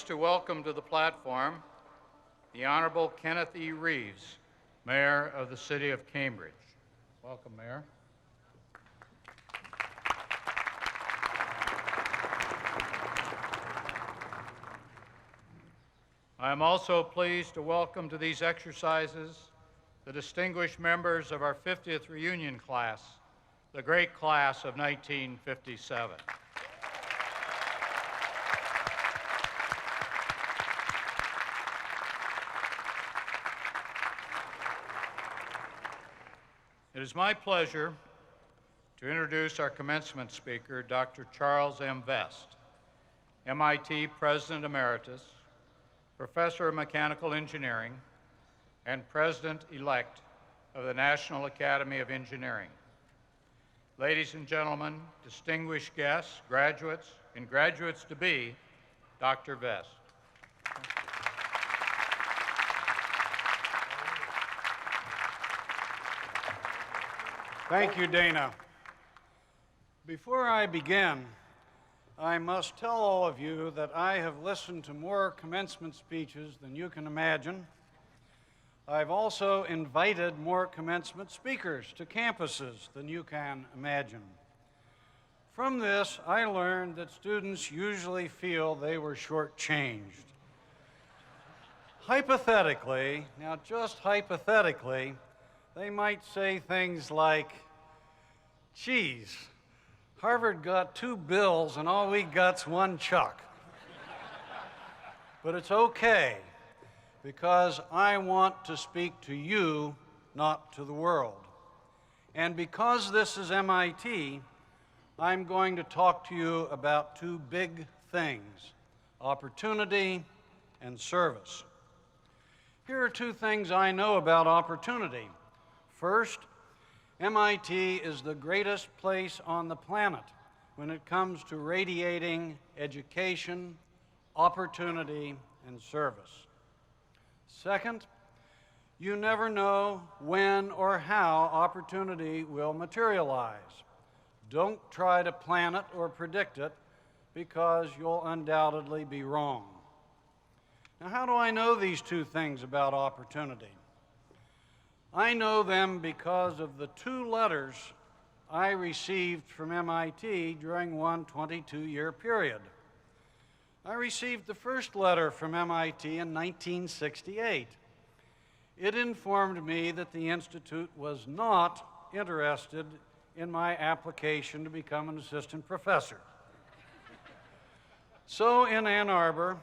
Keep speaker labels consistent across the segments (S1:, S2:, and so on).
S1: pleased to welcome to the platform the Honorable Kenneth E. Reeves, Mayor of the City of Cambridge. Welcome, Mayor. I am also pleased to welcome to these exercises the distinguished members of our 50th reunion class, the great class of 1957. It is my pleasure to introduce our commencement speaker, Dr. Charles M. Vest, MIT President Emeritus, Professor of Mechanical Engineering, and President-elect of the National Academy of Engineering. Ladies and gentlemen, distinguished guests, graduates, and graduates-to-be, Dr. Vest.
S2: Thank you, Dana. Before I begin, I must tell all of you that I have listened to more commencement speeches than you can imagine. I've also invited more commencement speakers to campuses than you can imagine. From this, I learned that students usually feel they were shortchanged. Hypothetically, now just hypothetically, they might say things like, geez, Harvard got 2 bills and all we got's 1 Chuck. But it's okay, because I want to speak to you, not to the world. And because this is MIT, I'm going to talk to you about 2 big things: opportunity and service. Here are 2 things I know about opportunity. First, MIT is the greatest place on the planet when it comes to radiating education, opportunity, and service. Second, you never know when or how opportunity will materialize. Don't try to plan it or predict it, because you'll undoubtedly be wrong. Now, how do I know these 2 things about opportunity? I know them because of the 2 letters I received from MIT during one 22-year period. I received the first letter from MIT in 1968. It informed me that the Institute was not interested in my application to become an assistant professor. So in Ann Arbor,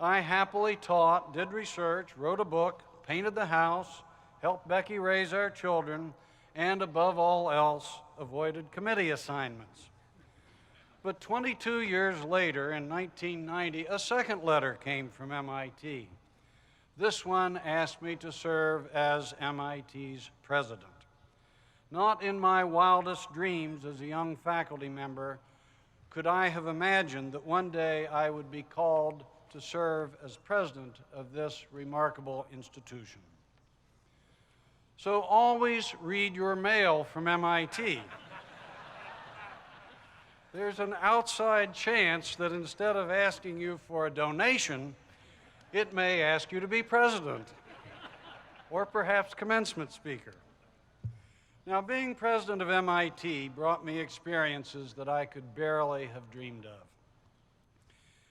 S2: I happily taught, did research, wrote a book, painted the house, helped Becky raise our children, and above all else, avoided committee assignments. But 22 years later, in 1990, a second letter came from MIT. This one asked me to serve as MIT's president. Not in my wildest dreams as a young faculty member could I have imagined that one day I would be called to serve as president of this remarkable institution. So always read your mail from MIT. There's an outside chance that instead of asking you for a donation, it may ask you to be president, or perhaps commencement speaker. Now, being president of MIT brought me experiences that I could barely have dreamed of.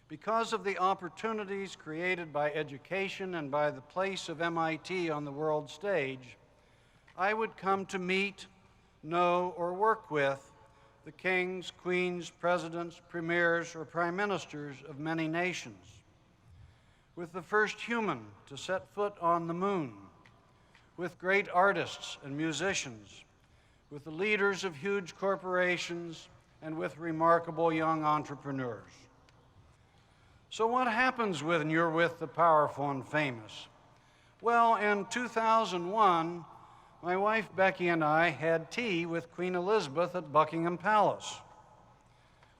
S2: Because of the opportunities created by education and by the place of MIT on the world stage, I would come to meet, know, or work with the kings, queens, presidents, premiers, or prime ministers of many nations, with the first human to set foot on the moon, with great artists and musicians, with the leaders of huge corporations, and with remarkable young entrepreneurs. So what happens when you're with the powerful and famous? Well, in 2001, my wife Becky and I had tea with Queen Elizabeth at Buckingham Palace.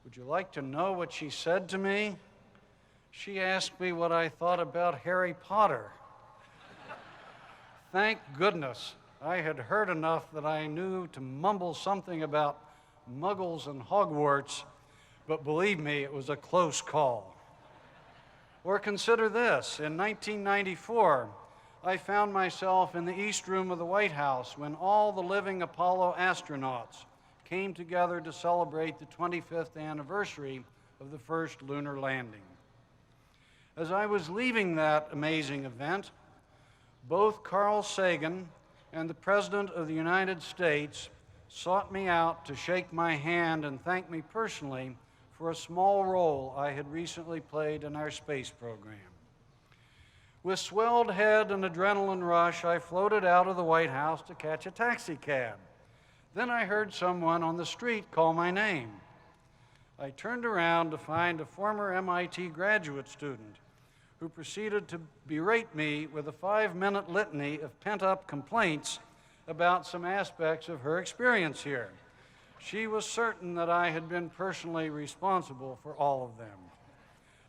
S2: Would you like to know what she said to me? She asked me what I thought about Harry Potter. Thank goodness I had heard enough that I knew to mumble something about muggles and Hogwarts, but believe me, it was a close call. Or consider this, in 1994, I found myself in the East Room of the White House when all the living Apollo astronauts came together to celebrate the 25th anniversary of the first lunar landing. As I was leaving that amazing event, both Carl Sagan and the President of the United States sought me out to shake my hand and thank me personally for a small role I had recently played in our space program. With swelled head and adrenaline rush, I floated out of the White House to catch a taxi cab. Then I heard someone on the street call my name. I turned around to find a former MIT graduate student who proceeded to berate me with a 5-minute litany of pent-up complaints about some aspects of her experience here. She was certain that I had been personally responsible for all of them.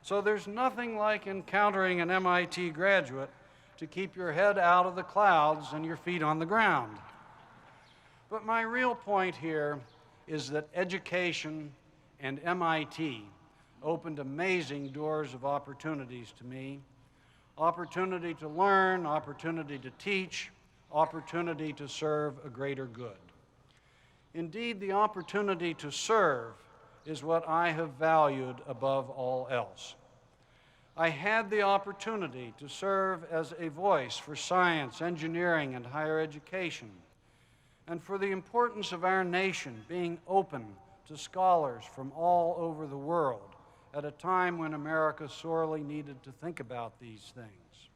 S2: So there's nothing like encountering an MIT graduate to keep your head out of the clouds and your feet on the ground. But my real point here is that education and MIT opened amazing doors of opportunities to me. Opportunity to learn, opportunity to teach, opportunity to serve a greater good. Indeed, the opportunity to serve is what I have valued above all else. I had the opportunity to serve as a voice for science, engineering, and higher education, and for the importance of our nation being open to scholars from all over the world at a time when America sorely needed to think about these things.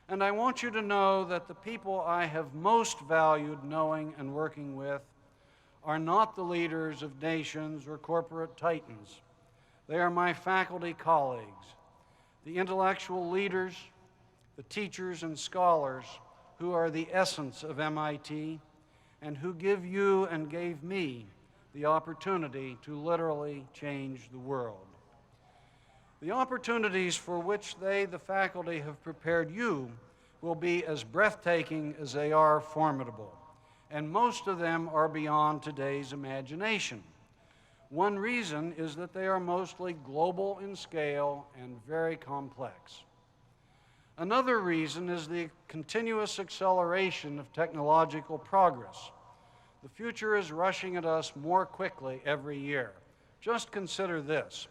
S2: And I want you to know that the people I have most valued knowing and working with are not the leaders of nations or corporate titans. They are my faculty colleagues, the intellectual leaders, the teachers and scholars who are the essence of MIT and who give you and gave me the opportunity to literally change the world. The opportunities for which they, the faculty, have prepared you will be as breathtaking as they are formidable, and most of them are beyond today's imagination. One reason is that they are mostly global in scale and very complex. Another reason is the continuous acceleration of technological progress. The future is rushing at us more quickly every year. Just consider this.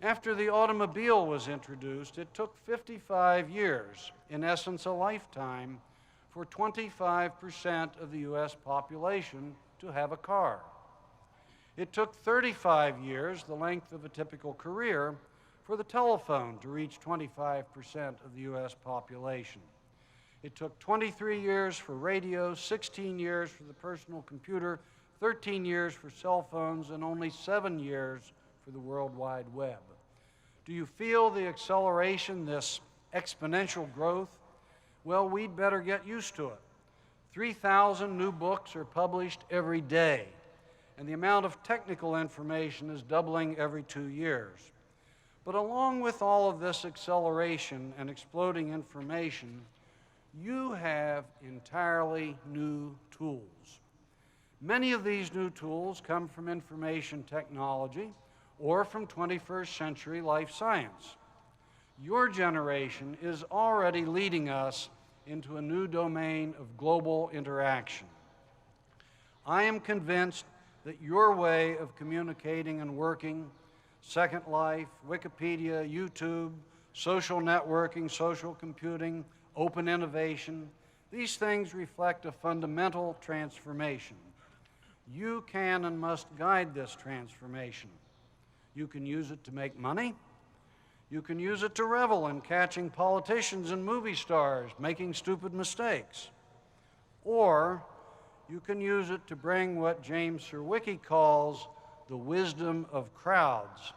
S2: After the automobile was introduced, it took 55 years, in essence a lifetime, for 25% of the US population to have a car. It took 35 years, the length of a typical career, for the telephone to reach 25% of the US population. It took 23 years for radio, 16 years for the personal computer, 13 years for cell phones, and only 7 years for the World Wide Web. Do you feel the acceleration, this exponential growth? Well, we'd better get used to it. 3,000 new books are published every day, and the amount of technical information is doubling every 2 years. But along with all of this acceleration and exploding information, you have entirely new tools. Many of these new tools come from information technology or from 21st century life science. Your generation is already leading us into a new domain of global interaction. I am convinced that your way of communicating and working, Second Life, Wikipedia, YouTube, social networking, social computing, open innovation, these things reflect a fundamental transformation. You can and must guide this transformation. You can use it to make money. You can use it to revel in catching politicians and movie stars making stupid mistakes. Or you can use it to bring what James Surowiecki calls the wisdom of crowds,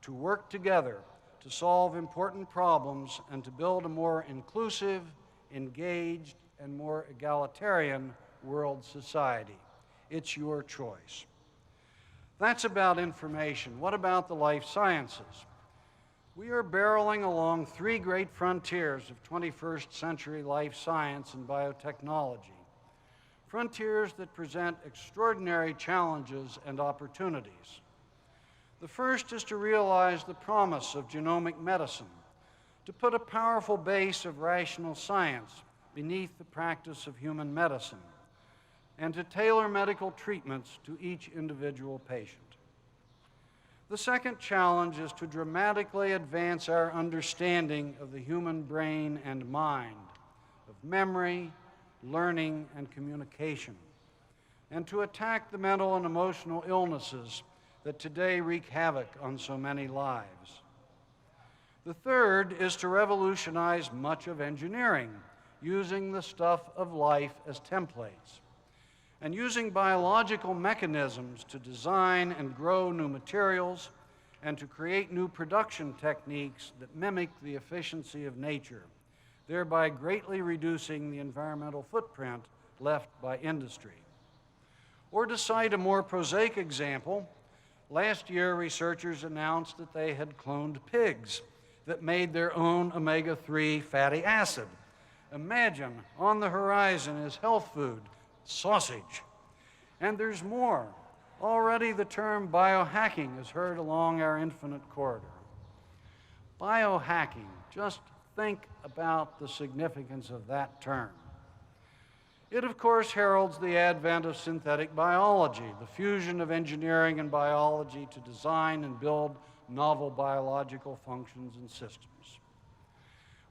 S2: to work together to solve important problems and to build a more inclusive, engaged, and more egalitarian world society. It's your choice. That's about information. What about the life sciences? We are barreling along 3 great frontiers of 21st century life science and biotechnology. Frontiers that present extraordinary challenges and opportunities. The first is to realize the promise of genomic medicine, to put a powerful base of rational science beneath the practice of human medicine, and to tailor medical treatments to each individual patient. The second challenge is to dramatically advance our understanding of the human brain and mind, of memory, learning, and communication, and to attack the mental and emotional illnesses that today wreak havoc on so many lives. The third is to revolutionize much of engineering, using the stuff of life as templates, and using biological mechanisms to design and grow new materials and to create new production techniques that mimic the efficiency of nature, thereby greatly reducing the environmental footprint left by industry. Or to cite a more prosaic example, last year researchers announced that they had cloned pigs that made their own omega-3 fatty acid. Imagine, on the horizon is health food, sausage. And there's more. Already the term biohacking is heard along our infinite corridor. Biohacking, just think about the significance of that term. It, of course, heralds the advent of synthetic biology, the fusion of engineering and biology to design and build novel biological functions and systems.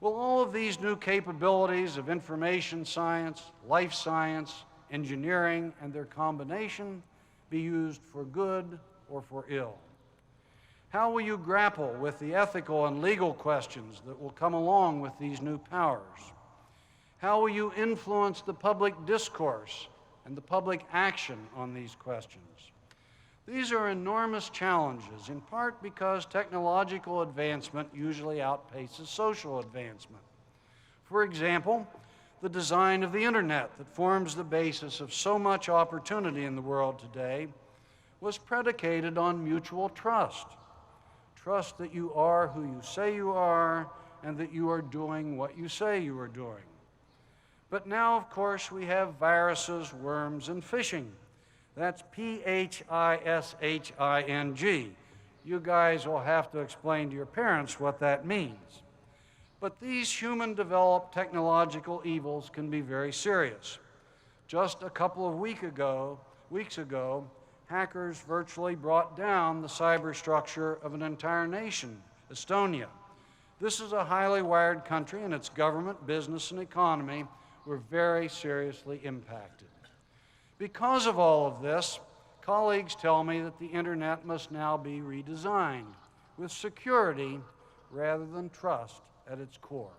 S2: Will all of these new capabilities of information science, life science, engineering, and their combination be used for good or for ill? How will you grapple with the ethical and legal questions that will come along with these new powers? How will you influence the public discourse and the public action on these questions? These are enormous challenges, in part because technological advancement usually outpaces social advancement. For example, the design of the internet that forms the basis of so much opportunity in the world today was predicated on mutual trust. Trust that you are who you say you are and that you are doing what you say you are doing. But now, of course, we have viruses, worms, and phishing. That's P-H-I-S-H-I-N-G. You guys will have to explain to your parents what that means. But these human-developed technological evils can be very serious. Just a couple of weeks ago, hackers virtually brought down the cyberstructure of an entire nation, Estonia. This is a highly wired country, and its government, business, and economy were very seriously impacted. Because of all of this, colleagues tell me that the internet must now be redesigned with security rather than trust at its core.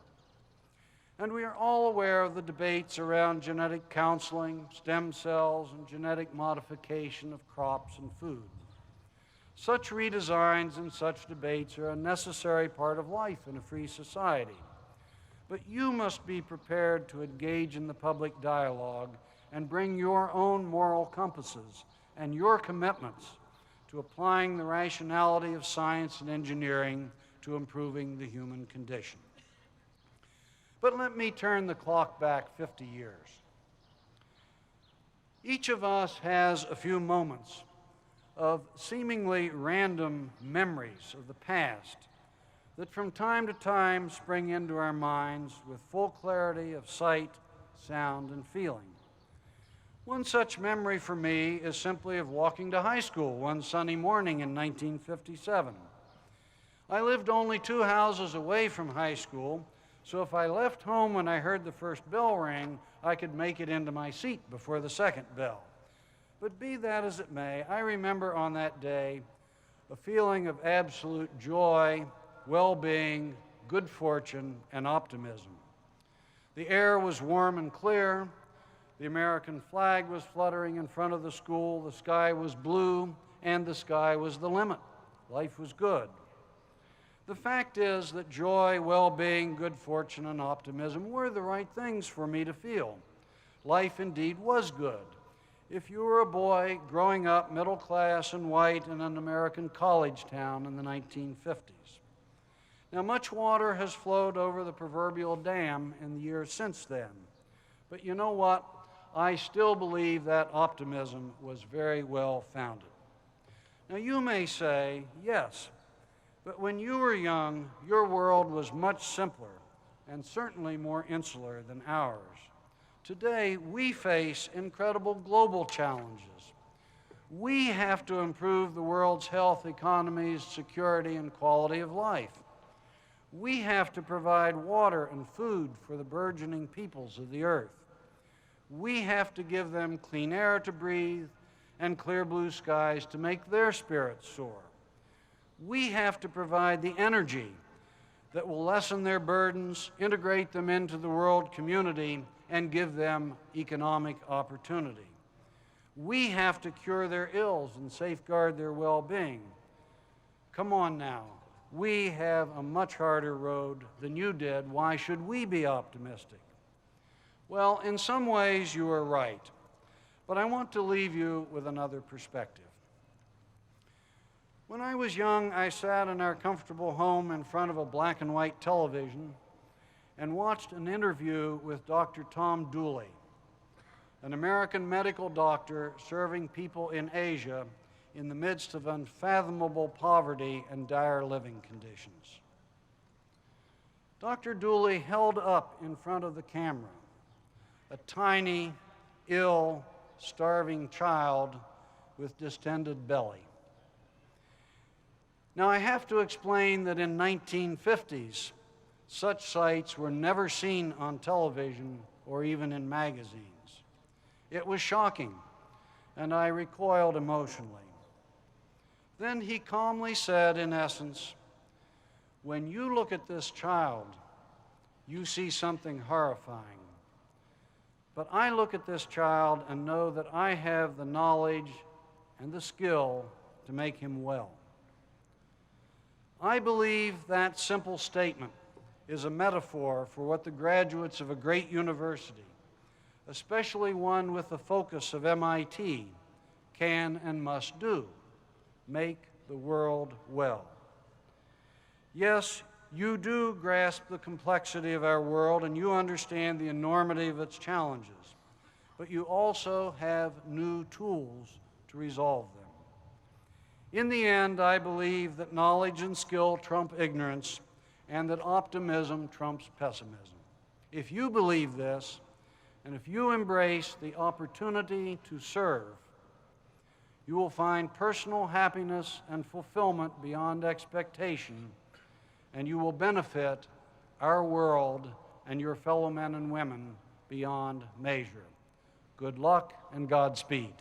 S2: And we are all aware of the debates around genetic counseling, stem cells, and genetic modification of crops and food. Such redesigns and such debates are a necessary part of life in a free society. But you must be prepared to engage in the public dialogue and bring your own moral compasses and your commitments to applying the rationality of science and engineering to improving the human condition. But let me turn the clock back 50 years. Each of us has a few moments of seemingly random memories of the past that from time to time spring into our minds with full clarity of sight, sound, and feeling. One such memory for me is simply of walking to high school one sunny morning in 1957. I lived only 2 houses away from high school, so if I left home when I heard the first bell ring, I could make it into my seat before the second bell. But be that as it may, I remember on that day a feeling of absolute joy, well-being, good fortune, and optimism. The air was warm and clear. The American flag was fluttering in front of the school. The sky was blue, and the sky was the limit. Life was good. The fact is that joy, well-being, good fortune, and optimism were the right things for me to feel. Life indeed was good. If you were a boy growing up middle class and white in an American college town in the 1950s. Now, much water has flowed over the proverbial dam in the years since then. But you know what? I still believe that optimism was very well founded. Now you may say, yes, but when you were young, your world was much simpler and certainly more insular than ours. Today, we face incredible global challenges. We have to improve the world's health, economies, security, and quality of life. We have to provide water and food for the burgeoning peoples of the earth. We have to give them clean air to breathe and clear blue skies to make their spirits soar. We have to provide the energy that will lessen their burdens, integrate them into the world community, and give them economic opportunity. We have to cure their ills and safeguard their well-being. Come on now. We have a much harder road than you did. Why should we be optimistic? Well, in some ways you are right, but I want to leave you with another perspective. When I was young, I sat in our comfortable home in front of a black and white television and watched an interview with Dr. Tom Dooley, an American medical doctor serving people in Asia in the midst of unfathomable poverty and dire living conditions. Dr. Dooley held up in front of the camera a tiny, ill, starving child with distended belly. Now, I have to explain that in 1950s, such sights were never seen on television or even in magazines. It was shocking, and I recoiled emotionally. Then he calmly said, in essence, when you look at this child, you see something horrifying. But I look at this child and know that I have the knowledge and the skill to make him well. I believe that simple statement is a metaphor for what the graduates of a great university, especially one with the focus of MIT, can and must do: make the world well. Yes, you do grasp the complexity of our world and you understand the enormity of its challenges, but you also have new tools to resolve them. In the end, I believe that knowledge and skill trump ignorance and that optimism trumps pessimism. If you believe this, and if you embrace the opportunity to serve, you will find personal happiness and fulfillment beyond expectation, and you will benefit our world and your fellow men and women beyond measure. Good luck and Godspeed.